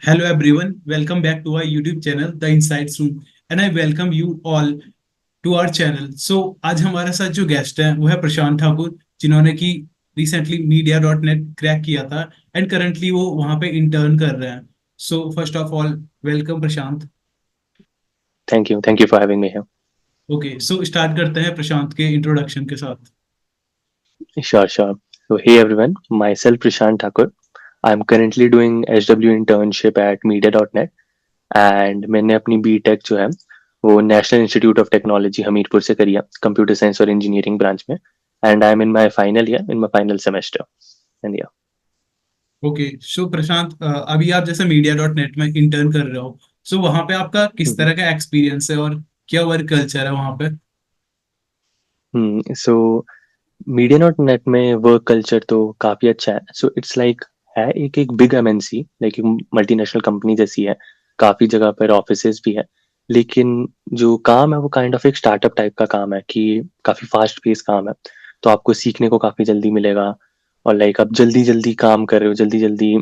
Hello everyone, welcome back to our YouTube channel The Insights Room and I welcome you all to our channel. So आज हमारे साथ जो guest हैं वो है प्रशांत ठाकुर जिन्होंने की रिसेंटली मीडिया.नेट क्रैक किया था एंड करंटली वो वहाँ पे इंटर्न कर रहे हैं. So first of all welcome Prashant. Thank you. Thank you for having me here. Okay so start करते हैं प्रशांत के इंट्रोडक्शन के साथ. Sure, sure. So, hey everyone, myself Prashant Thakur. I'm currently doing SW internship at media.net and मैंने अपनी BTech जो है वो national institute of technology Hamirpur से करी है कंप्यूटर साइंस और इंजीनियरिंग ब्रांच में and I am in my final year in my final semester and या ओके सो प्रशांत अभी आप जैसे मीडिया.नेट में इंटर्न कर रहे हो. सो वहाँ पे आपका किस तरह का एक्सपीरियंस है और क्या वर्क कल्चर है वहाँ पे. सो मीडिया डॉट नेट में वर्क कल्चर तो काफ़ी अच्छा है सो इट्स लाइक है एक एक big MNC like multinational company जैसी है काफ़ी जगह पर ऑफिसेज भी है लेकिन जो काम है वो काइंड ऑफ एक स्टार्टअप टाइप का काम है कि काफ़ी फास्ट पेस काम है तो आपको सीखने को काफ़ी जल्दी मिलेगा और लाइक आप जल्दी जल्दी काम कर रहे हो जल्दी जल्दी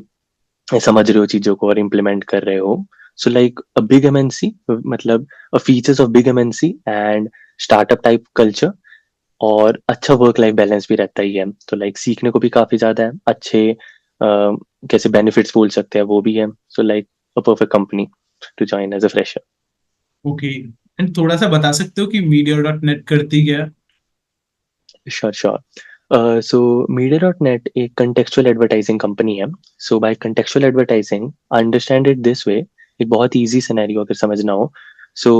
समझ रहे हो चीज़ों को और इम्प्लीमेंट कर रहे हो so like a big MNC मतलब a features of big MNC and startup type culture और अच्छा वर्क लाइफ बैलेंस भी रहता ही है तो लाइक सीखने को भी काफ़ी ज़्यादा है अच्छे कैसे बेनिफिट्स बोल सकते हैं वो भी है so like a perfect company to join as a fresher. Okay and थोड़ा सा बता सकते हो कि मीडिया.नेट करती क्या है. Sure sure so Media dot net एक कंटेक्चुअल एडवर्टाइजिंग कंपनी है so by contextual advertising understand it this way एक बहुत ईजी सिनेरियो अगर समझना हो सो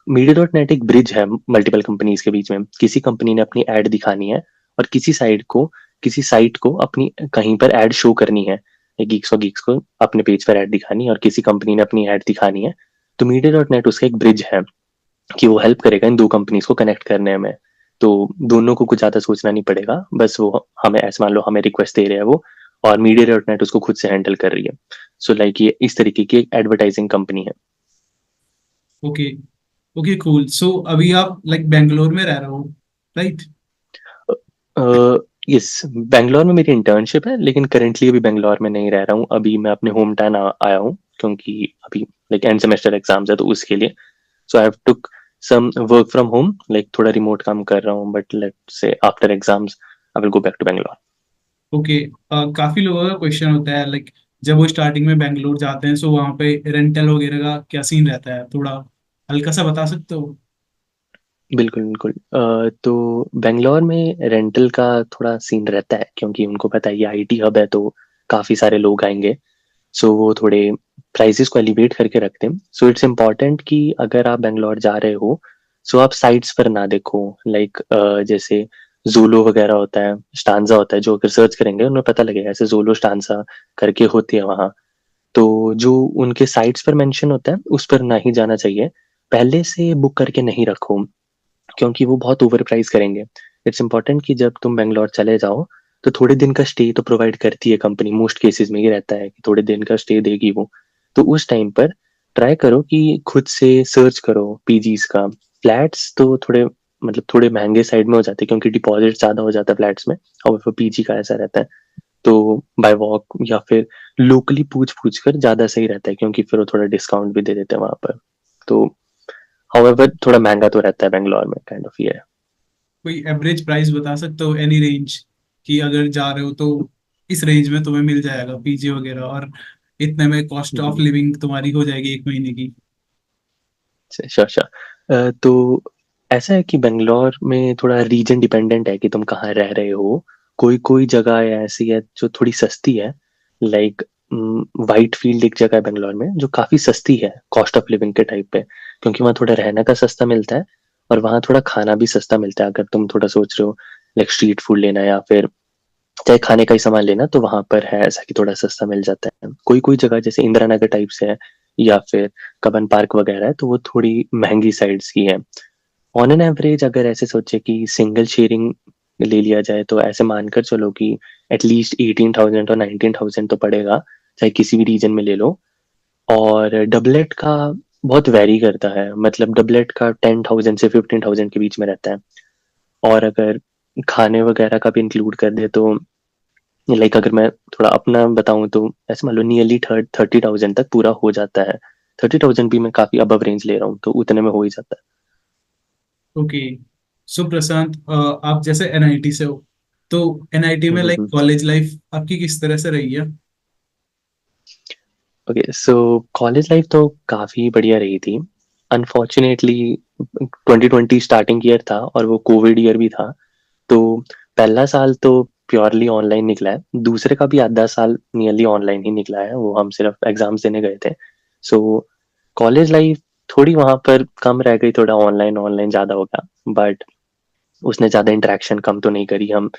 मीडिया डॉट नेट एक ब्रिज है मल्टीपल कंपनीज के बीच में किसी कंपनी ने अपनी एड दिखानी है और किसी साइट को अपनी कहीं पर एड शो करनी है गीक्स को अपने पेज पर एड दिखानी है और किसी कंपनी ने अपनी एड दिखानी है तो मीडिया डॉट नेट उसका एक ब्रिज है कि वो हेल्प करेगा इन दो कंपनीज को कनेक्ट करने में तो दोनों को कुछ ज़्यादा सोचना नहीं पड़ेगा बस वो हमें ऐसे मान लो हमें रिक्वेस्ट दे रहे हैं वो और मीडिया डॉट नेट उसको खुद से हैंडल कर रही है सो लाइक ये इस तरीके की एक एडवर्टाइजिंग कंपनी है. ओके. Okay cool. सो अभी आप लाइक बेंगलोर में रह रहे हो, राइट. यस बेंगलोर में मेरी इंटर्नशिप है लेकिन करेंटली अभी बेंगलोर में नहीं रह रहा हूँ अभी मैं अपने होम टाउन आया हूँ क्योंकि अभी लाइक एंड सेमेस्टर एग्जाम्स है तो उसके लिए so I have took some work from home like थोड़ा रिमोट काम कर रहा हूँ बट लेट से after exams I will go back to Bangalore. Okay. काफी लोगों का क्वेश्चन होता है लाइक जब वो स्टार्टिंग में बेंगलोर जाते हैं सो वहाँ पे रेंटल वगैरह का क्या सीन रहता है, थोड़ा हल्का सा बता सकते हो. बिल्कुल, बिल्कुल। तो बैंगलोर में रेंटल का थोड़ा सीन रहता है क्योंकि उनको पता है ये आईटी हब है तो काफ़ी सारे लोग आएँगे। सो वो थोड़े प्राइसेज़ को एलिवेट करके रखते हैं। सो इट्स इम्पोर्टेंट कि अगर आप बैंगलोर जा रहे हो, सो आप साइट्स पर ना देखो लाइक जैसे ज़ोलो वगैरह होता है, स्टांज़ा होता है जो अगर सर्च करेंगे उन्हें पता लगेगा ऐसे ज़ोलो, स्टांज़ा करके होती है वहाँ। तो जो उनके साइट्स पर मेंशन होता है, उस पर ना ही जाना चाहिए। पहले से बुक करके नहीं रखो। क्योंकि वो बहुत ओवर प्राइस करेंगे। इट्स इम्पोर्टेंट कि जब तुम बैंगलोर चले जाओ, तो थोड़े दिन का स्टे तो प्रोवाइड करती है कंपनी, मोस्ट केसेज़ में ये रहता है कि थोड़े दिन का स्टे देगी वो। तो उस टाइम पर ट्राई करो कि खुद से सर्च करो पीजीज़ का। फ्लैट्स तो थोड़े मतलब थोड़े महँगे साइड में हो जाते हैं क्योंकि डिपॉज़िट ज़्यादा हो जाता है फ्लैट्स में और फिर पीजी का ऐसा रहता है। तो बाय वॉक या फिर लोकली पूछ-पूछ कर ज़्यादा सही रहता है क्योंकि फिर वो थोड़ा डिस्काउंट भी दे देते हैं वहाँ पर। तो हाउएवर थोड़ा महँगा तो रहता है बैंगलोर में काइंड ऑफ ये है। कोई एवरेज प्राइस बता सकते हो, एनी रेंज, कि अगर जा रहे हो तो इस रेंज में तुम्हें मिल जाएगा पीजी वगैरह और इतने में cost hmm, of hmm. Living तुम्हारी हो जाएगी एक महीने की. Sure, sure. तो ऐसा है कि बैंगलोर में थोड़ा रीजन डिपेंडेंट है कि तुम कहाँ रह रहे हो। कोई-कोई जगह ऐसी है जो थोड़ी सस्ती है, लाइक व्हाइटफ़ील्ड एक जगह है बैंगलोर में जो काफ़ी सस्ती है कॉस्ट ऑफ लिविंग के टाइप पे, क्योंकि वहाँ थोड़ा रहने का सस्ता मिलता है और वहाँ थोड़ा खाना भी सस्ता मिलता है। अगर तुम थोड़ा सोच रहे हो लाइक स्ट्रीट फूड लेना या फिर चाहे खाने का ही सामान लेना तो वहाँ पर है ऐसा कि थोड़ा सस्ता मिल जाता है। कोई-कोई जगह जैसे इंदिरा नगर टाइप से है या फिर कब्बन पार्क वगैरह है तो वो थोड़ी महँगी साइड्स की है। ऑन एन एवरेज अगर ऐसे सोचे कि सिंगल शेयरिंग ले लिया जाए तो ऐसे मानकर चलो कि एटलीस्ट 18,000 और 19,000 तो पड़ेगा, चाहे किसी भी रीजन में ले लो। और डबलेट का बहुत वैरी करता है, मतलब डबलेट का 10,000 से 15,000 के बीच में रहता है। और अगर खाने वगैरह का भी इंक्लूड कर दे तो लाइक अगर मैं थोड़ा अपना बताऊं तो ऐसे मान लो नियरली 30,000 तक पूरा हो जाता है। 30,000 भी मैं काफी अबव रेंज ले रहा हूँ, तो उतने में हो ही जाता ओके। सो प्रशांत, आप जैसे एनआईटी से हो, तो एनआईटी में लाइक है। कॉलेज लाइफ आपकी किस तरह से रही है? ओके, सो कॉलेज लाइफ तो काफी बढ़िया रही थी। अनफॉर्चुनेटली 2020 स्टार्टिंग ईयर था और वो कोविड ईयर भी था। तो पहला साल तो प्योरली ऑनलाइन निकला है, दूसरे का भी आधा साल नियरली ऑनलाइन ही निकला है, वो हम सिर्फ एग्जाम्स देने गए थे। सो कॉलेज लाइफ थोड़ी वहां पर कम रह गई, थोड़ा ऑनलाइन ऑनलाइन ज्यादा हो गया, बट उसने ज्यादा इंटरेक्शन कम तो नहीं करी। हम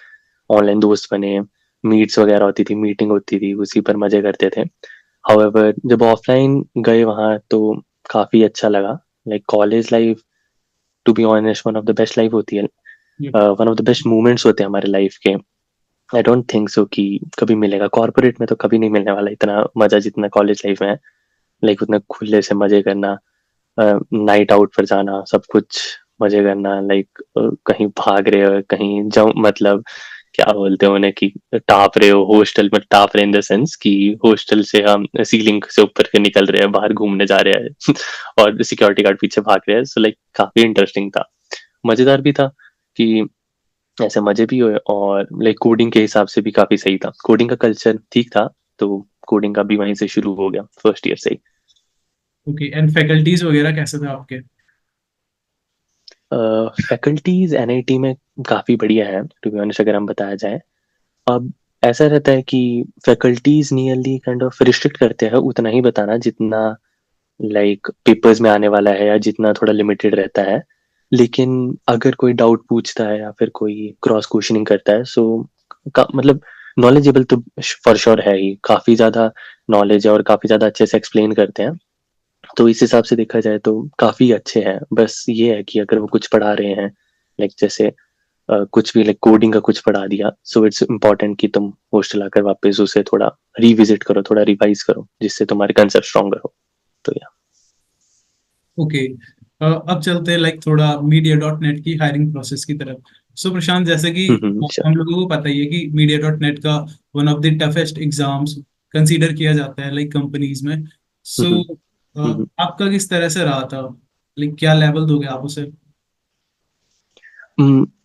ऑनलाइन दोस्त बने, मीट्स वगैरह होती थी, मीटिंग होती थी, उसी पर मजे करते थे। हाउएवर जब ऑफलाइन गए वहाँ तो काफी अच्छा लगा। Like college life to be honest one of the best life होती है, one of the best moments होते हैं हमारे लाइफ के। आई डोंट थिंक सो कि कभी मिलेगा, कॉर्पोरेट में तो कभी नहीं मिलने वाला इतना मजा जितना कॉलेज लाइफ में है। लाइक उतना खुले से मजे करना, नाइट आउट पर जाना, सब कुछ मजे करना, लाइक कहीं भाग रहे हो, कहीं जाओ, मतलब क्या बोलते हैं उन्हें कि टाप रहे हो हॉस्टल में, टाप रहे इन द सेंस कि हॉस्टल से हम सीलिंग से ऊपर के निकल रहे हैं, बाहर घूमने जा रहे हैं और सिक्योरिटी गार्ड पीछे भाग रहे हैं। सो लाइक काफी इंटरेस्टिंग था, मजेदार भी था कि ऐसे मजे भी हुए, और लाइक कोडिंग के हिसाब से भी काफी सही था, कोडिंग का कल्चर ठीक था। तो कोडिंग का भी वहीं से शुरू हो गया फर्स्ट ईयर से ही। ओके, एंड फैकल्टीज वगैरह कैसे थे आपके? फैकल्टीज एनआईटी में काफी बढ़िया है टू बी ऑनेस्ट, अगर हम बताया जाए। अब ऐसा रहता है कि faculties nearly kind of restrict करते हैं उतना ही बताना जितना लाइक पेपर्स में आने वाला है, या जितना थोड़ा लिमिटेड रहता है। लेकिन अगर कोई डाउट पूछता है या फिर कोई क्रॉस क्वेश्चनिंग करता है, सो मतलब नॉलेजेबल तो फॉर श्योर है ही, काफी ज्यादा नॉलेज है और काफी ज्यादा अच्छे से एक्सप्लेन करते हैं। तो इस हिसाब से देखा जाए तो काफी अच्छे हैं। बस ये है कि अगर वो कुछ पढ़ा रहे हैं, लाइक जैसे कुछ भी लाइक कोडिंग का कुछ पढ़ा दिया, सो इट्स इम्पोर्टेंट कि तुम हॉस्टल आकर वापस उसे थोड़ा रिविजिट करो, थोड़ा रिवाइज करो, जिससे तुम्हारे कंसेप्ट स्ट्रॉन्गर हो। तो या ओके, अब चलते हैं लाइक थोड़ा मीडिया डॉट नेट की हायरिंग प्रोसेस की तरफ। सो प्रशांत, जैसे कि श्योर। हम लोगों को पता ही है कि मीडिया डॉट नेट का one of the toughest exams consider किया जाता है लाइक कंपनीज में। सो आपका किस तरह से रहा था? लाइक क्या लेवल दोगे आप उसे?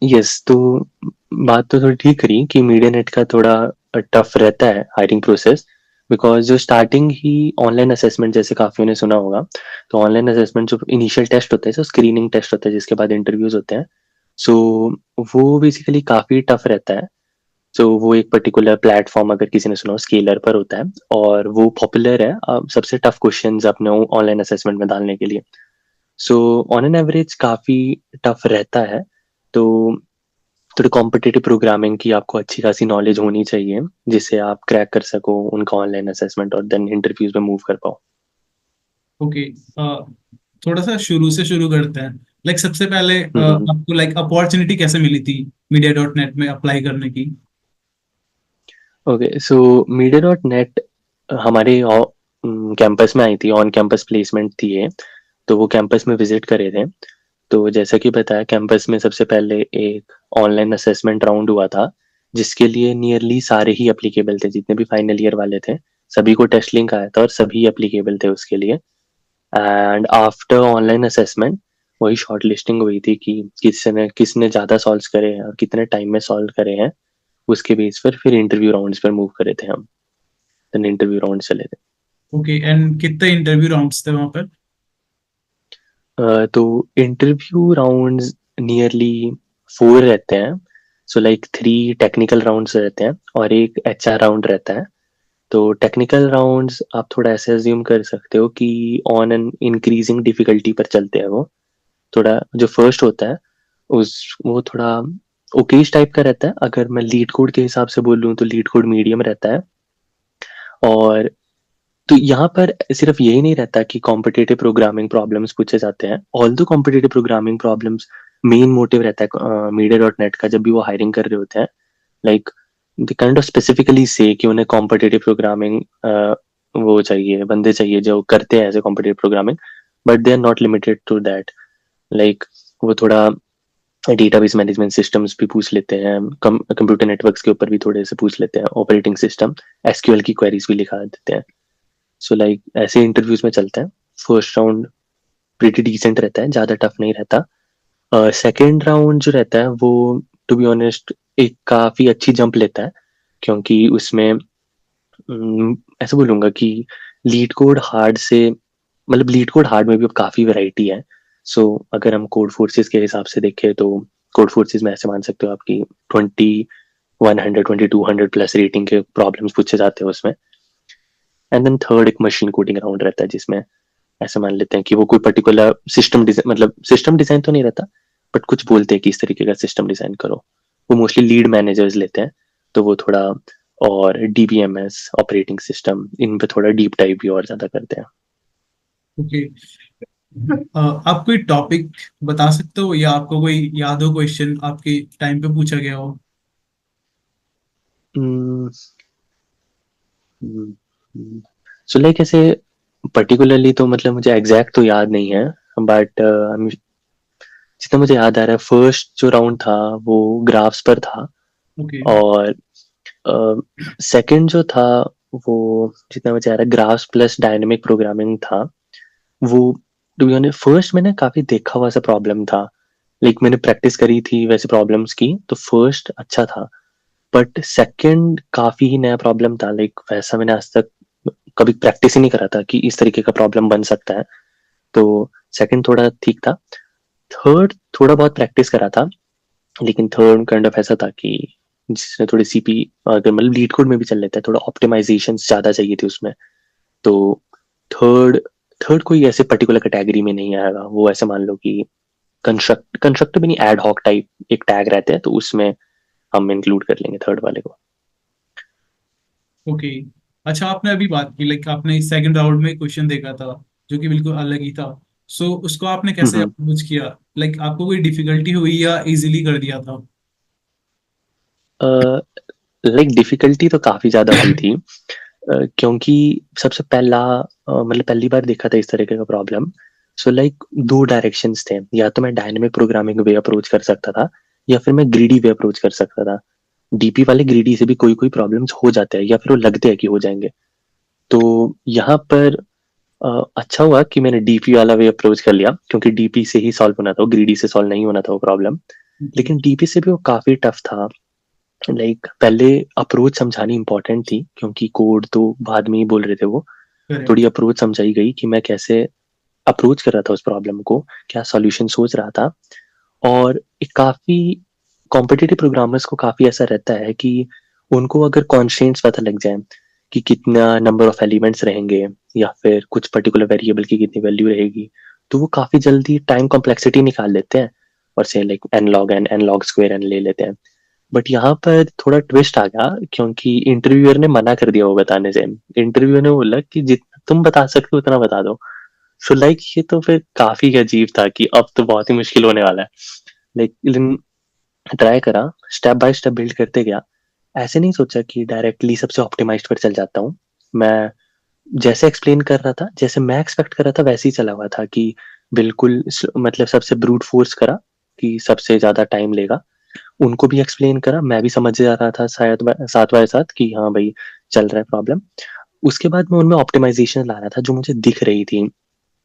यस, तो बात तो थोड़ी ठीक करी कि मीडिया नेट का थोड़ा टफ रहता है हायरिंग प्रोसेस, बिकॉज जो स्टार्टिंग ही ऑनलाइन असेसमेंट, जैसे काफियों ने सुना होगा, तो ऑनलाइन असेसमेंट जो इनिशियल टेस्ट होता है, जो स्क्रीनिंग टेस्ट होता है जिसके बाद इंटरव्यूज होते हैं, सो वो बेसिकली काफी टफ रहता है। सो वो एक पर्टिकुलर प्लेटफॉर्म, अगर किसी ने सुना हो, स्केलर पर होता है, और वो पॉपुलर है सबसे टफ क्वेश्चंस अपने ऑनलाइन असेसमेंट में डालने के लिए। सो ऑन एन एवरेज काफी टफ रहता है। तो थोड़ी कॉम्पिटिटिव प्रोग्रामिंग की आपको अच्छी खासी नॉलेज होनी चाहिए, जिससे आप क्रैक कर सको उनका ऑनलाइन असेसमेंट और देन इंटरव्यूज में मूव कर पाओ। ओके, थोड़ा सा शुरू से शुरू करते हैं। लाइक सबसे पहले हम्म। आपको लाइक अपॉर्चुनिटी कैसे मिली थी मीडिया डॉट नेट में अप्लाई करने की? ओके, सो मीडिया डॉट नेट हमारे कैंपस में आई थी, ऑन कैंपस प्लेसमेंट थी ये। तो वो कैंपस में विजिट करे थे। तो जैसा कि बताया, कैंपस में सबसे पहले एक ऑनलाइन असेसमेंट राउंड हुआ था, जिसके लिए नियरली सारे ही एप्लीकेबल थे, जितने भी फाइनल ईयर वाले थे सभी को टेस्ट लिंक आया था और सभी एप्लीकेबल थे उसके लिए। एंड आफ्टर ऑनलाइन असेसमेंट वही शॉर्ट लिस्टिंग हुई थी कि किसने ज़्यादा सॉल्व करे हैं और कितने टाइम में सॉल्व करे हैं। उसके बेस पर फिर इंटरव्यू राउंड्स पर मूव करे थे हम। देन इंटरव्यू राउंड चले थे। ओके, एंड कितने इंटरव्यू राउंड्स थे वहां पर? तो इंटरव्यू राउंड्स नियरली 4 रहते हैं। सो लाइक 3 टेक्निकल राउंड्स रहते हैं और एक एचआर राउंड रहता है। तो टेक्निकल राउंड्स आप थोड़ा ऐसे अज्यूम कर सकते हो कि ऑन एन इंक्रीजिंग डिफिकल्टी पर चलते हैं वो। थोड़ा जो फर्स्ट होता है उस वो थोड़ा ओकेश टाइप का रहता है। अगर मैं लीड कोड के हिसाब से बोलूँ तो लीड कोड मीडियम रहता है। और तो यहाँ पर सिर्फ यही नहीं रहता कि कॉम्पिटिटिव प्रोग्रामिंग प्रॉब्लम्स पूछे जाते हैं, ऑल दो competitive programming problems main motive रहता है मीडिया डॉट नेट का जब भी वो हायरिंग कर रहे होते हैं। Like they kind of specifically से कि उन्हें कॉम्पिटिटिव प्रोग्रामिंग वो चाहिए, बंदे चाहिए जो करते हैं ऐसे competitive programming, but they are not limited to that. Like वो थोड़ा डेटाबेस मैनेजमेंट सिस्टम्स भी पूछ लेते हैं, कंप्यूटर नेटवर्क्स के ऊपर भी थोड़े से पूछ लेते हैं, ऑपरेटिंग सिस्टम, एसक्यूएल की क्वेरीज भी लिखा देते हैं। सो लाइक ऐसे इंटरव्यूज में चलते हैं। फर्स्ट राउंड प्रीटी डिसेंट रहता है, ज़्यादा टफ नहीं रहता। सेकेंड राउंड जो रहता है वो टू बी ऑनेस्ट एक काफ़ी अच्छी जंप लेता है, क्योंकि उसमें ऐसा बोलूँगा कि लीड कोड हार्ड से, मतलब लीड कोड हार्ड में भी अब काफ़ी वैरायटी है। सो अगर हम कोड फोर्सेस के हिसाब से देखें तो कोड फोर्सेस में ऐसे मान सकते हो आपकी 2100 2200 प्लस रेटिंग के प्रॉब्लम्स पूछे जाते हैं उसमें। एंड देन थर्ड एक मशीन कोडिंग राउंड रहता है, जिसमें ऐसे मान लेते हैं कि वो कोई पर्टिकुलर सिस्टम डिजाइन, मतलब सिस्टम डिजाइन तो नहीं रहता, बट कुछ बोलते हैं कि इस तरीके का सिस्टम डिजाइन करो। वो मोस्टली लीड मैनेजर्स लेते हैं, तो वो थोड़ा, और डीबीएमएस ऑपरेटिंग सिस्टम इन पे थोड़ा डीप टाइप भी और ज्यादा करते हैं। ओके। आप कोई टॉपिक बता सकते हो या आपको कोई याद हो क्वेश्चन आपके टाइम पे पूछा गया हो? सो लाइक ऐसे पर्टिकुलरली तो मतलब मुझे एग्जैक्ट तो याद नहीं है, बट जितना मुझे याद आ रहा है फर्स्ट जो राउंड था वो ग्राफ्स पर था, ओके। और सेकंड जो था वो, जितना मुझे आ रहा है, ग्राफ्स प्लस डायनेमिक प्रोग्रामिंग था। वो टू बी ऑनेस्ट फर्स्ट मैंने काफी देखा हुआ सा प्रॉब्लम था, लाइक मैंने प्रैक्टिस करी थी वैसे प्रॉब्लम्स की, तो फर्स्ट अच्छा था। बट सेकंड काफी ही नया प्रॉब्लम था, लाइक वैसा मैंने आज तक कभी प्रैक्टिस ही नहीं करा था कि इस तरीके का प्रॉब्लम बन सकता है। तो सेकंड थोड़ा ठीक था। थर्ड थोड़ा बहुत प्रैक्टिस करा था, लेकिन थर्ड काइंड ऑफ ऐसा था कि जिसने थोड़ी सीपी, अगर मतलब लीड कोड में भी चल लेता है, थोड़ा ऑप्टिमाइजेशन ज्यादा चाहिए थी उसमें। तो थर्ड थर्ड कोई ऐसे पर्टिकुलर कैटेगरी में नहीं आएगा वो, ऐसे मान लो कि कंस्ट्रक्ट भी नहीं, एड हॉक टाइप एक टैग रहते हैं, तो उसमें हम इंक्लूड कर लेंगे थर्ड वाले को। ओके। अच्छा, आपने अभी बात की लाइक आपने सेकंड राउंड में क्वेश्चन देखा था जो कि बिल्कुल अलग ही था। सो उसको आपने कैसे हम्म। अप्रोच किया? लाइक आपको कोई डिफिकल्टी हुई या इजीली कर दिया था? लाइक डिफिकल्टी तो काफी ज्यादा हुई थी, क्योंकि सबसे पहला, मतलब पहली बार देखा था इस तरीके का प्रॉब्लम। सो लाइक दो डायरेक्शंस थे, या तो मैं डायनेमिक प्रोग्रामिंग वे अप्रोच कर सकता था, या फिर मैं ग्रीडी वे अप्रोच कर सकता था। डीपी वाले ग्रीडी से भी कोई कोई प्रॉब्लम्स हो जाते हैं, या फिर वो लगते हैं कि हो जाएंगे। तो यहाँ पर अच्छा हुआ कि मैंने डीपी वाला वे अप्रोच कर लिया, क्योंकि डीपी से ही सॉल्व होना था, ग्रीडी से सॉल्व नहीं होना था वो प्रॉब्लम। ओके। लेकिन डीपी से भी वो काफी टफ था। लाइक पहले अप्रोच समझानी इंपॉर्टेंट थी, क्योंकि कोड तो बाद में ही बोल रहे थे वो। थोड़ी करेक्ट। अप्रोच समझाई गई कि मैं कैसे अप्रोच कर रहा था उस प्रॉब्लम को, क्या सॉल्यूशन सोच रहा था। और एक काफी कॉम्पिटिटिव प्रोग्रामर्स को काफी ऐसा रहता है कि उनको अगर कॉन्स्ट्रेंट्स पता लग जाए कि कितना नंबर ऑफ एलिमेंट्स रहेंगे, या फिर कुछ पर्टिकुलर वेरिएबल की कितनी वैल्यू रहेगी, तो वो काफी जल्दी टाइम कॉम्प्लेक्सिटी निकाल लेते हैं, और से like N log N, N log square N ले लेते हैं। बट यहाँ पर थोड़ा ट्विस्ट आ गया, क्योंकि इंटरव्यूअर ने मना कर दिया वो बताने से। इंटरव्यूअर ने बोला कि जितना तुम बता सकते हो उतना बता दो। सो लाइक ये तो फिर काफी अजीब था कि अब तो बहुत ही मुश्किल होने वाला है। लेकिन ट्राई करा, स्टेप बाय स्टेप बिल्ड करते गया। ऐसे नहीं सोचा कि डायरेक्टली सबसे ऑप्टिमाइज्ड पर चल जाता हूँ मैं। जैसे एक्सप्लेन कर रहा था, जैसे मैं एक्सपेक्ट कर रहा था, वैसे ही चला हुआ था कि बिल्कुल मतलब सबसे ब्रूट फोर्स करा कि सबसे ज्यादा टाइम लेगा। उनको भी एक्सप्लेन करा, मैं भी समझ जा रहा था शायद साथ बाय साथ कि हाँ भाई चल रहा है प्रॉब्लम। उसके बाद मैं उनमें ऑप्टिमाइजेशन ला रहा था जो मुझे दिख रही थी,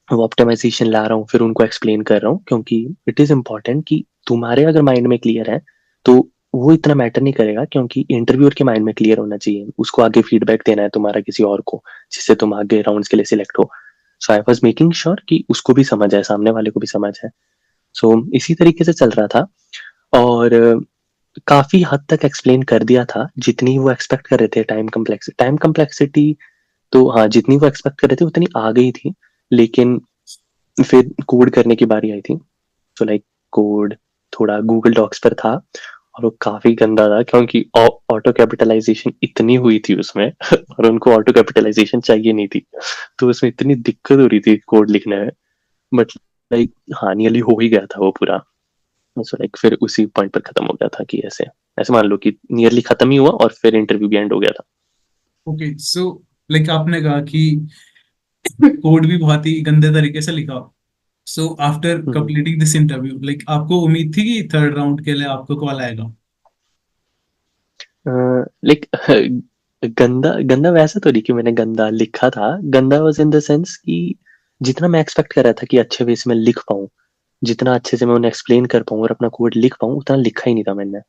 वो ऑप्टिमाइजेशन ला रहा हूँ, फिर उनको एक्सप्लेन कर रहा हूँ, क्योंकि इट इज इम्पोर्टेंट कि तुम्हारे अगर माइंड में क्लियर है तो वो इतना मैटर नहीं करेगा, क्योंकि इंटरव्यूअर के माइंड में क्लियर होना चाहिए, उसको आगे फीडबैक देना है तुम्हारा किसी और को, जिससे तुम आगे राउंड्स के लिए सिलेक्ट हो। सो आई वॉज मेकिंग श्योर कि उसको भी समझ है, सामने वाले को भी समझ है। सो इसी तरीके से चल रहा था, और काफी हद तक एक्सप्लेन कर दिया था जितनी वो एक्सपेक्ट कर रहे थे। टाइम कम्प्लेक्सिटी तो हाँ, जितनी वो एक्सपेक्ट कर रहे थे उतनी आ गई थी। लेकिन फिर कोड करने की बारी आई थी। तो लाइक कोड थोड़ा गूगल डॉक्स पर था, और वो काफी गंदा था, क्योंकि ऑटो कैपिटलाइजेशन इतनी हुई थी उसमें और उनको ऑटो कैपिटलाइजेशन चाहिए नहीं थी, तो उसमें इतनी दिक्कत हो रही थी कोड लिखने में। बट लाइक हाँ, नियरली हो ही गया था वो पूरा। सो लाइक फिर उसी पॉइंट पर खत्म हो गया था कि ऐसे ऐसे मान लो कि नियरली खत्म ही हुआ, और फिर इंटरव्यू भी एंड हो गया था। ओके। सो लाइक आपने कहा कि कोड भी बहुत ही गंदे तरीके से लिखा। So after completing this interview, like आपको उम्मीद थी कि थर्ड राउंड के लिए आपको कॉल आएगा? लाइक गंदा गंदा वैसा तो नहीं कि मैंने गंदा लिखा था, गंदा वाज इन द सेंस कि जितना मैं एक्सपेक्ट कर रहा था कि अच्छे वे से मैं लिख पाऊँ, जितना अच्छे से मैं उन्हें एक्सप्लेन कर पाऊँ और अपना कोड लिख पाऊँ, उतना लिखा ही नहीं था मैंने।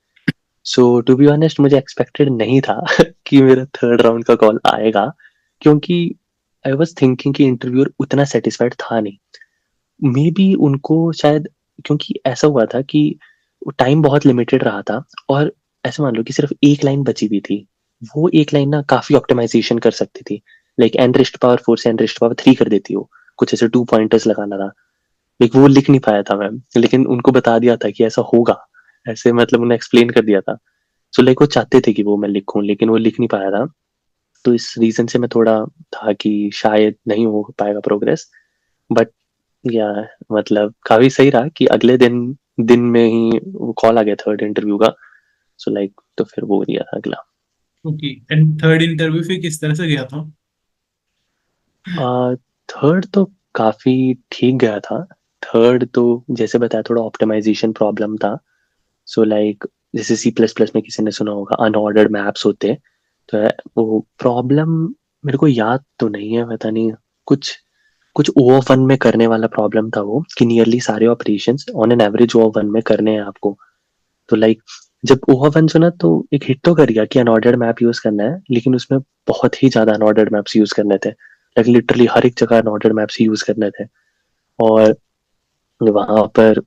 सो टू बी ऑनेस्ट मुझे एक्सपेक्टेड नहीं था कि मेरा थर्ड राउंड का कॉल आएगा, क्योंकि आई वाज थिंकिंग कि इंटरव्यूअर उतना सेटिस्फाइड था नहीं। मे बी उनको शायद, क्योंकि ऐसा हुआ था कि टाइम बहुत लिमिटेड रहा था, और ऐसे मान लो कि सिर्फ एक लाइन बची हुई थी। वो एक लाइन ना काफी ऑप्टिमाइजेशन कर सकती थी, लाइक एन रिस्ट पावर 4 से एन रिस्ट पावर 3 कर देती हो, कुछ ऐसे 2 पॉइंटर्स लगाना था। लाइक वो लिख नहीं पाया था मैं, लेकिन उनको बता दिया था कि ऐसा होगा, ऐसे मतलब उन्हें एक्सप्लेन कर दिया था। सो लाइक वो चाहते थे कि वो मैं लिखूं, लेकिन वो लिख नहीं पाया था। तो इस रीजन से मैं थोड़ा था कि शायद नहीं हो पाएगा प्रोग्रेस। बट या मतलब काफी सही रहा कि अगले दिन दिन में ही वो कॉल आ गया थर्ड इंटरव्यू का। सो लाइक तो फिर वो दिया था अगला। ओके, एंड थर्ड इंटरव्यू फिर किस तरह से गया था? थर्ड तो काफी ठीक गया था। थर्ड तो जैसे बताया थोड़ा ऑप्टिमाइजेशन प्रॉब्लम था। सो लाइक जैसे सी प्लस प्लस में किसी ने सुना होगा अनऑर्डर्ड मैप्स होते हैं, तो वो प्रॉब्लम मेरे को याद तो नहीं है, पता नहीं, कुछ कुछ O1 में करने वाला प्रॉब्लम था वो, कि नियरली सारे operations on an average O1 में करने हैं आपको। तो लाइक जब O1 सुना तो एक हिट तो कर गया कि अनऑर्डर्ड मैप यूज करना है, लेकिन उसमें बहुत ही ज्यादा अनऑर्डर्ड मैप्स यूज करने थे, लाइक लिटरली हर एक जगह अनऑर्डर्ड मैप्स यूज करने थे। और वहां पर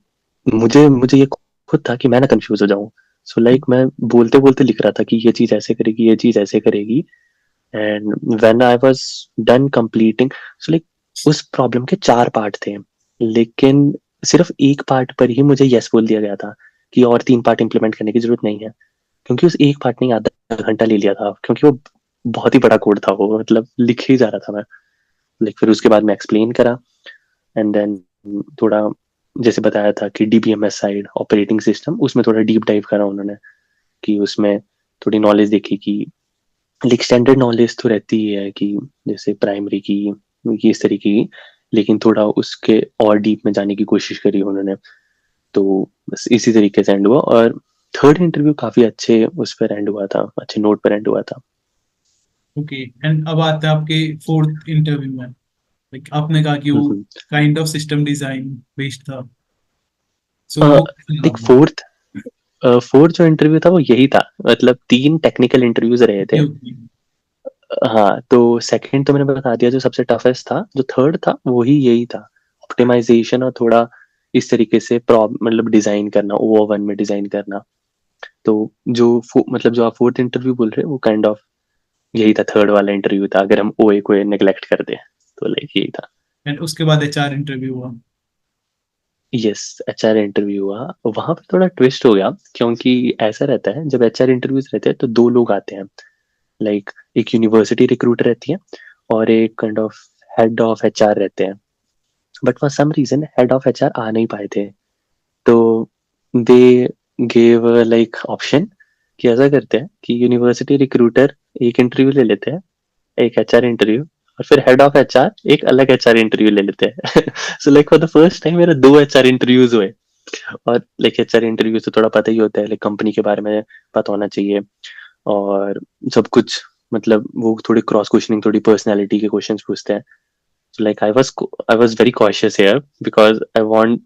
मुझे मुझे ये खुद था कि मैं ना कंफ्यूज हो जाऊं। सो लाइक मैं बोलते बोलते लिख रहा था कि ये चीज ऐसे करेगी, ये चीज ऐसे करेगी। And when I was done completing, so like उस प्रॉब्लम के 4 पार्ट थे, लेकिन सिर्फ एक पार्ट पर ही मुझे यस बोल दिया गया था कि और 3 पार्ट इंप्लीमेंट करने की जरूरत नहीं है, क्योंकि उस एक पार्ट ने ही आधा घंटा ले लिया था, क्योंकि वो बहुत ही बड़ा कोड था, वो मतलब लिख ही जा रहा था मैं। लाइक फिर उसके बाद मैं एक्सप्लेन करा, एंड देन थोड़ा जैसे बताया था कि डीबीएमएस साइड ऑपरेटिंग सिस्टम, उसमें थोड़ा डीप डाइव करा उन्होंने, कि उसमें थोड़ी नॉलेज देखी कि लाइक स्टैंडर्ड नॉलेज तो रहती ही है कि जैसे प्राइमरी की, ये इस तरीके की, लेकिन थोड़ा उसके और डीप में जाने की कोशिश करी उन्होंने। तो बस इसी तरीके से एंड हुआ, और थर्ड इंटरव्यू काफी अच्छे उस पर एंड हुआ था, अच्छे नोट पर एंड हुआ था। ओके, एंड अब आता है आपके फोर्थ इंटरव्यू में। लाइक आपने कहा कि वो kind of system design based था, सो वो कैसे लाइक लगा? फोर्थ जो इंटरव्यू था वो यही था, मतलब 3 टेक्निकल इंटरव्यूज रहे थे। Okay okay. हाँ, तो सेकंड तो मैंने बता दिया जो सबसे टफेस्ट था, जो थर्ड था वही यही था, ऑप्टिमाइजेशन और थोड़ा इस तरीके से मतलब डिजाइन करना, O1 में डिजाइन करना। तो मतलब जो आप फोर्थ इंटरव्यू बोल रहे हैं वो काइंड ऑफ यही था, थर्ड वाला इंटरव्यू था, अगर हम OA को नेग्लेक्ट कर दे तो लाइक यही था। एंड उसके बाद एचआर इंटरव्यू हुआ? यस, HR इंटरव्यू हुआ। वहां पे थोड़ा ट्विस्ट हो गया, क्योंकि ऐसा रहता है जब HR इंटरव्यूज रहते हैं तो 2 लोग आते हैं, लाइक एक यूनिवर्सिटी रिक्रूटर रहती है और एक kind of head of HR रहते हैं। But for some reason head of HR आ नहीं पाए थे, तो दे गेव लाइक ऑप्शन कि ऐसा करते हैं कि यूनिवर्सिटी रिक्रूटर एक इंटरव्यू ले लेते हैं, एक HR इंटरव्यू, और फिर हेड ऑफ HR एक अलग HR इंटरव्यू ले लेते हैं। So like for the first time मेरे 2 HR इंटरव्यूज हुए। और लाइक HR इंटरव्यू से थोड़ा पता ही होता है, लाइक कंपनी के बारे में पता होना चाहिए, और सब कुछ, मतलब वो थोड़ी क्रॉस क्वेश्चनिंग, थोड़ी पर्सनैलिटी के क्वेश्चंस पूछते हैं। So like I was very cautious here because I want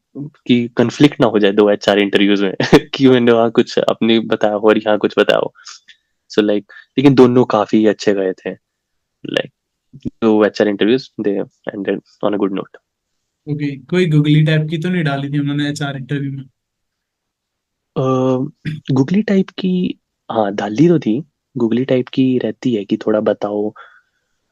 कि conflict ना हो जाए 2 HR इंटरव्यूज में कि मैंने वहाँ कुछ अपनी बताया हो और यहाँ कुछ बताया हो। So like लेकिन दोनों काफी अच्छे गए थे, like 2 HR interviews they ended on a good note। Okay, कोई गूगली टाइप की तो नहीं डाली थी उन्होंने एचआर इंटरव्यू में? गूगली टाइप की, हाँ डाली तो थी। गूगली टाइप की रहती है कि थोड़ा बताओ,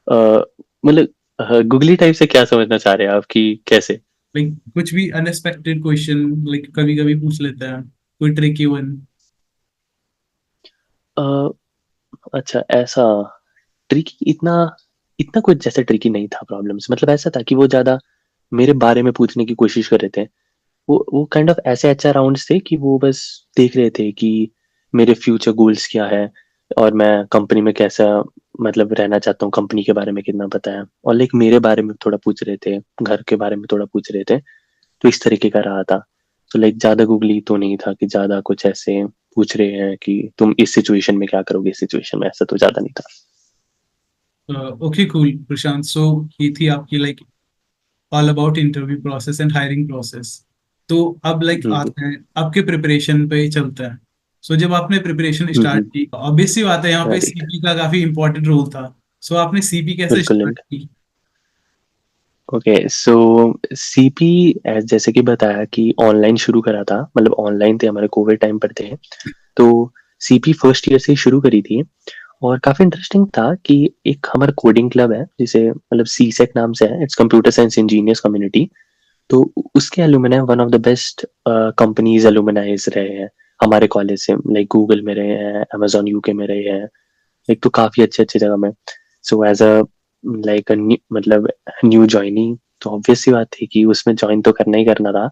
मतलब गूगली टाइप से क्या समझना चाह रहे हैं आप कि कैसे? लाइक कुछ भी अनएक्सपेक्टेड क्वेश्चन, लाइक कभी कभी पूछ लेता है, कोई ट्रिकी वन। अ, अच्छा ऐसा ट्रिकी, इतना इतना कुछ जैसे ट्रिकी नहीं था प्रॉब्लम्स, मतलब ऐसा था कि वो ज्यादा मेरे बारे में पूछने की कोशिश कर रहे थे। वो काइंड ऑफ ऐसे अच्छा राउंड्स थे कि वो बस देख रहे थे कि मेरे फ्यूचर गोल्स क्या है, और मैं कंपनी में कैसा मतलब रहना चाहता हूँ, कंपनी के बारे में कितना पता है, और लाइक मेरे बारे में थोड़ा पूछ रहे थे, घर के बारे में थोड़ा पूछ रहे थे। तो इस तरीके का रहा था। तो लाइक ज़्यादा गूगली तो नहीं था कि ज़्यादा कुछ ऐसे पूछ रहे हैं कि तुम इस सिचुएशन में क्या करोगे, इस सिचुएशन में, ऐसा तो ज़्यादा नहीं था। ओके कूल प्रशांत, सो ये थी आपकी like all about interview process and hiring process. तो अब लाइक हम्म आते हैं आपके प्रिपरेशन पे चलते हैं। सो जब आपने प्रिपरेशन हम्म स्टार्ट हम्म, की, ऑब्वियस सी बात है यहाँ पे राइट। सीपी का काफी इंपॉर्टेंट रोल था। सो आपने सीपी कैसे बिल्कुल। स्टार्ट की? ओके सो सीपी, जैसे कि बताया कि ऑनलाइन शुरू करा था, मतलब ऑनलाइन थे, हमारे कोविड टाइम पर थे। तो सीपी फर्स्ट ईयर से ही शुरू करी थी। और काफी इंटरेस्टिंग था कि एक हमारा कोडिंग क्लब है जिसे मतलब सी सेट नाम से है, it's computer science engineers community. तो उसके alumni one of the best companies एलुमनाइज रहे हैं हमारे कॉलेज से, लाइक गूगल में रहे हैं, अमेजोन यूके में रहे हैं, एक तो काफी अच्छे अच्छे जगह में। सो एज अ लाइक मतलब न्यू ज्वाइनिंग, तो ऑब्वियस सी बात थी कि उसमें ज्वाइन तो करना ही करना था।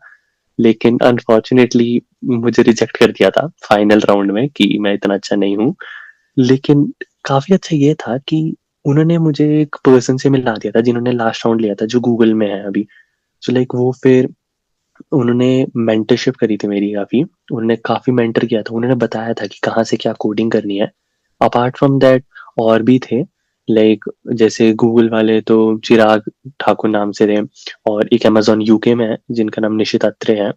लेकिन अनफॉर्चुनेटली मुझे रिजेक्ट कर दिया था फाइनल राउंड में कि मैं इतना अच्छा नहीं हूँ। लेकिन काफी अच्छा ये था कि उन्होंने मुझे एक पर्सन से मिला दिया था जिन्होंने लास्ट राउंड लिया था, जो गूगल में है अभी। सो लाइक वो फिर उन्होंने मेंटरशिप करी थी मेरी काफी, उन्होंने काफी मेंटर किया था, उन्होंने बताया था कि कहाँ से क्या कोडिंग करनी है। अपार्ट फ्रॉम दैट और भी थे, लाइक जैसे गूगल वाले तो चिराग ठाकुर नाम से थे, और एक अमेजोन यूके में है जिनका नाम निशित अत्रे है,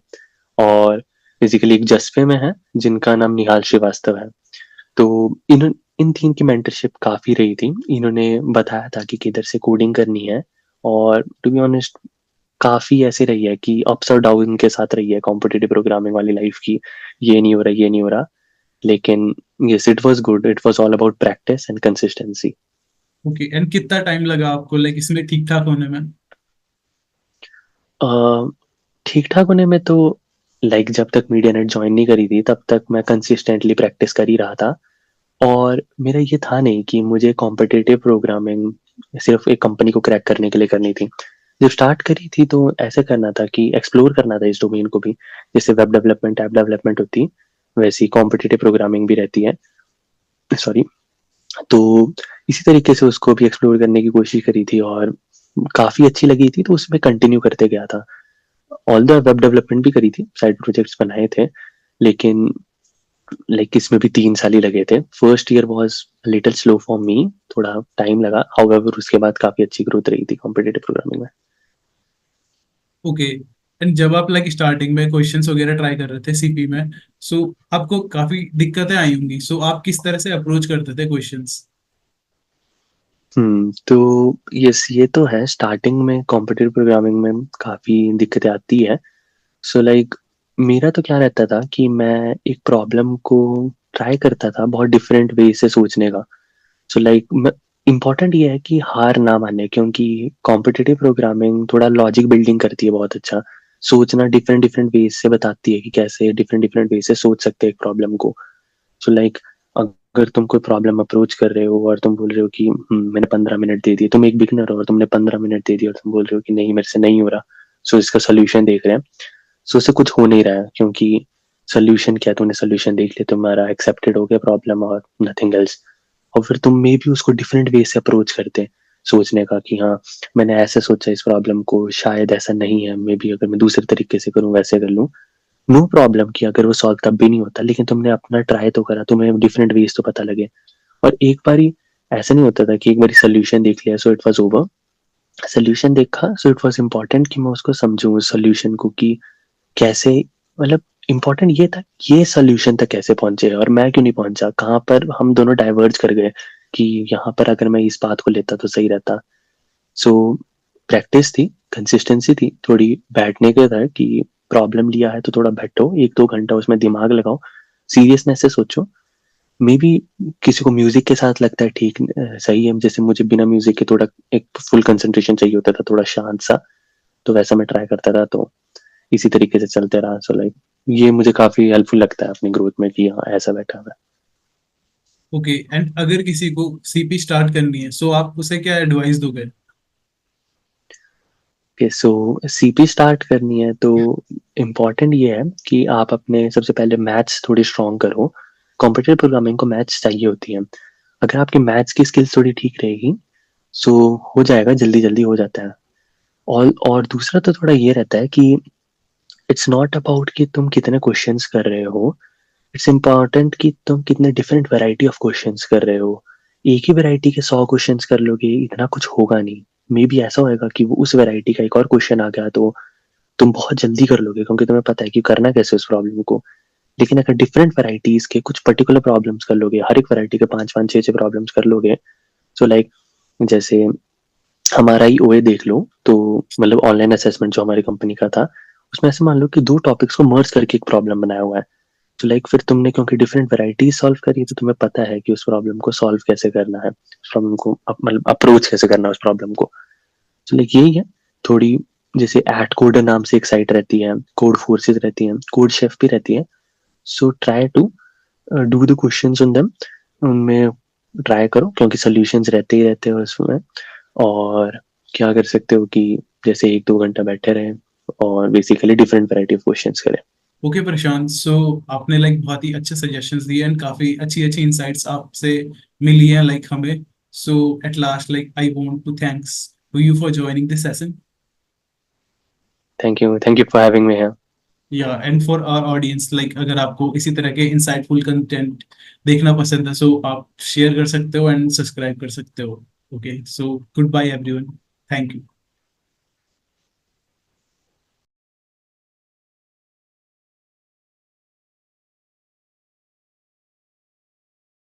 और बेसिकली एक जसपे में है जिनका नाम निहाल श्रीवास्तव है। तो इन तीन की मेंटरशिप काफी रही थी, इन्होंने बताया था कि किधर से कोडिंग करनी है। और टू बी ऑनेस्ट काफी ऐसे रही है कि अप्स और डाउन के साथ रही है कॉम्पिटिटिव प्रोग्रामिंग वाली लाइफ की, ये नहीं हो रहा, ये नहीं हो रहा। लेकिन yes, it was good, it was all about practice and consistency. Okay, and कितना टाइम लगा आपको लाइक इसमें ठीक ठाक होने में? ठीक ठाक होने में तो लाइक जब तक मीडिया नेट ज्वाइन नहीं करी थी तब तक मैं कंसिस्टेंटली प्रैक्टिस कर ही रहा था। और मेरा ये था नहीं कि मुझे कॉम्पिटिटिव प्रोग्रामिंग सिर्फ एक कंपनी को क्रैक करने के लिए करनी थी। जब स्टार्ट करी थी तो ऐसे करना था कि एक्सप्लोर करना था इस डोमेन को भी, जैसे वेब डेवलपमेंट, ऐप डेवलपमेंट होती, वैसी कॉम्पिटिटिव प्रोग्रामिंग भी रहती है, सॉरी। तो इसी तरीके से उसको भी एक्सप्लोर करने की कोशिश करी थी, और काफी अच्छी लगी थी तो उसमें कंटिन्यू करते गया था। ऑल द वेब डेवलपमेंट भी करी थी, साइड प्रोजेक्ट्स बनाए थे। लेकिन लाइक इसमें भी 3 साल ही लगे थे, first year was little slow for me, थोड़ा टाइम लगा। हाउएवर उसके बाद काफी अच्छी ग्रोथ रही थी कॉम्पिटेटिव प्रोग्रामिंग में। ओके, एंड जब आप लाइक स्टार्टिंग में क्वेश्चंस वगैरह ट्राई कर रहे थे सीपी में, सो आपको काफी दिक्कतें आई होंगी। सो आप किस तरह से अप्रोच करते थे क्वेश्चंस? तो यस, ये तो है, स्टार्टिंग में कॉम्पिटेटिव प्रोग्रामिंग में काफी दिक्कतें आती है। सो लाइक मेरा तो क्या रहता था कि मैं एक प्रॉब्लम को ट्राई करता था बहुत डिफरेंट वे से सोचने का। सो लाइक इम्पॉर्टेंट ये है कि हार ना माने, क्योंकि कॉम्पिटिटिव प्रोग्रामिंग थोड़ा लॉजिक बिल्डिंग करती है, बहुत अच्छा सोचना डिफरेंट डिफरेंट वेज से बताती है कि कैसे डिफरेंट डिफरेंट वे से सोच सकते हैं एक प्रॉब्लम को। सो लाइक अगर तुम कोई प्रॉब्लम अप्रोच कर रहे हो और तुम बोल रहे हो कि मैंने 15 मिनट दे दिए, तुम एक बिगनर हो और तुमने 15 मिनट दे दिए और तुम बोल रहे हो कि नहीं मेरे से नहीं हो रहा, सो इसका सोल्यूशन देख रहे हैं। सो उससे कुछ हो नहीं रहा है, क्योंकि सोल्यूशन क्या, तूने सोल्यूशन देख लिया, तुम्हारा एक्सेप्टेड हो गया प्रॉब्लम और नथिंग एल्स। और फिर तुम मे भी उसको डिफरेंट वे से अप्रोच करते हैं सोचने का कि हाँ मैंने ऐसे सोचा इस प्रॉब्लम को, शायद ऐसा नहीं है, मे बी अगर मैं दूसरे तरीके से करूँ, वैसे कर लूँ, नो प्रॉब्लम कि अगर वो सॉल्व तब भी नहीं होता, लेकिन तुमने अपना ट्राई तो करा, तुम्हें डिफरेंट वेज तो पता लगे। और एक बारी ऐसा नहीं होता था कि एक बारी सोल्यूशन देख लिया so it was over. Solution देखा सो इट वाज इम्पोर्टेंट कि मैं उसको समझूं उस सोल्यूशन को, कि कैसे, मतलब इम्पोर्टेंट ये था ये सोल्यूशन तक कैसे पहुंचे और मैं क्यों नहीं पहुंचा, कहाँ पर हम दोनों डाइवर्ज कर गए, कि यहाँ पर अगर मैं इस बात को लेता तो सही रहता। सो प्रैक्टिस थी, कंसिस्टेंसी थी, थोड़ी बैठने के था कि प्रॉब्लम लिया है तो थोड़ा बैठो 1-2 घंटा उसमें दिमाग लगाओ, सीरियसनेस से सोचो। मे बी किसी को म्यूजिक के साथ लगता है ठीक सही है, जैसे मुझे बिना म्यूजिक के थोड़ा एक फुल कंसंट्रेशन चाहिए होता था, थोड़ा शांत सा, तो वैसा मैं ट्राई करता था। तो इसी तरीके से चलते रहा। सो लाइक ये मुझे काफी हेल्पफुल लगता है अपनी ग्रोथ में कि हाँ ऐसा बैठा हुआ ओके, एंड अगर किसी को सीपी स्टार्ट करनी है, सो आप उसे क्या एडवाइस दोगे? है। सो सीपी स्टार्ट करनी है तो इम्पोर्टेंट ये है कि आप अपने सबसे पहले मैथ्स थोड़ी स्ट्रॉन्ग करो। कॉम्पिटेटिव प्रोग्रामिंग को मैथ्स चाहिए होती है। अगर आपकी मैथ्स की स्किल्स थोड़ी ठीक रहेगी सो हो जाएगा, जल्दी जल्दी हो जाता है। और दूसरा तो थोड़ा ये रहता है कि इट्स नॉट अबाउट कि तुम कितने क्वेश्चंस कर रहे हो, इट्स इम्पॉर्टेंट कि तुम कितने डिफरेंट वैरायटी ऑफ क्वेश्चंस कर रहे हो। एक ही वैरायटी के 100 क्वेश्चंस कर लोगे, इतना कुछ होगा नहीं। मे बी ऐसा होएगा कि वो उस वैरायटी का एक और क्वेश्चन आ गया तो तुम बहुत जल्दी कर लोगे, क्योंकि तुम्हें पता है कि करना कैसे उस प्रॉब्लम को। लेकिन अगर डिफरेंट वैरायटीज के कुछ पर्टिकुलर प्रॉब्लम्स कर लोगे, हर एक वैरायटी के 5 5 6 6 प्रॉब्लम्स कर लोगे, सो लाइक जैसे हमारा ही ओए देख लो, तो मतलब ऑनलाइन असेसमेंट जो हमारी कंपनी का था, उसमें ऐसे मान लो कि 2 टॉपिक्स को मर्ज करके एक प्रॉब्लम बनाया हुआ है। तो लाइक फिर तुमने क्योंकि डिफरेंट वैरायटीज सॉल्व करी है, तो तुम्हें पता है कि उस प्रॉब्लम को सॉल्व कैसे करना है, उस प्रॉब्लम को मतलब अप्रोच कैसे करना है उस प्रॉब्लम को। तो लाइक यही है थोड़ी। जैसे एट कोडर नाम से एक साइट रहती है, कोड फोर्सेस रहती है, कोड शेफ भी रहती है। So try to do the questions on them, उनमें ट्राई करो, क्योंकि सोल्यूशंस रहते ही रहते हैं उसमें। और क्या कर सकते हो कि जैसे 1 2 घंटा बैठे रहे और basically different variety of questions करें। ओके प्रशांत, सो आपने लाइक बहुत ही अच्छे सजेशंस दिए एंड काफी अच्छी अच्छी इंसाइट्स आपसे मिली हैं लाइक हमें। So at last like I want to thanks to you for joining this session. Thank you for having me here. Yeah and for our audience, like अगर आपको इसी तरह के इंसाइटफुल कंटेंट देखना पसंद है, सो आप शेयर कर सकते हो एंड सब्सक्राइब कर सकते हो। Okay, so good bye everyone, thank you.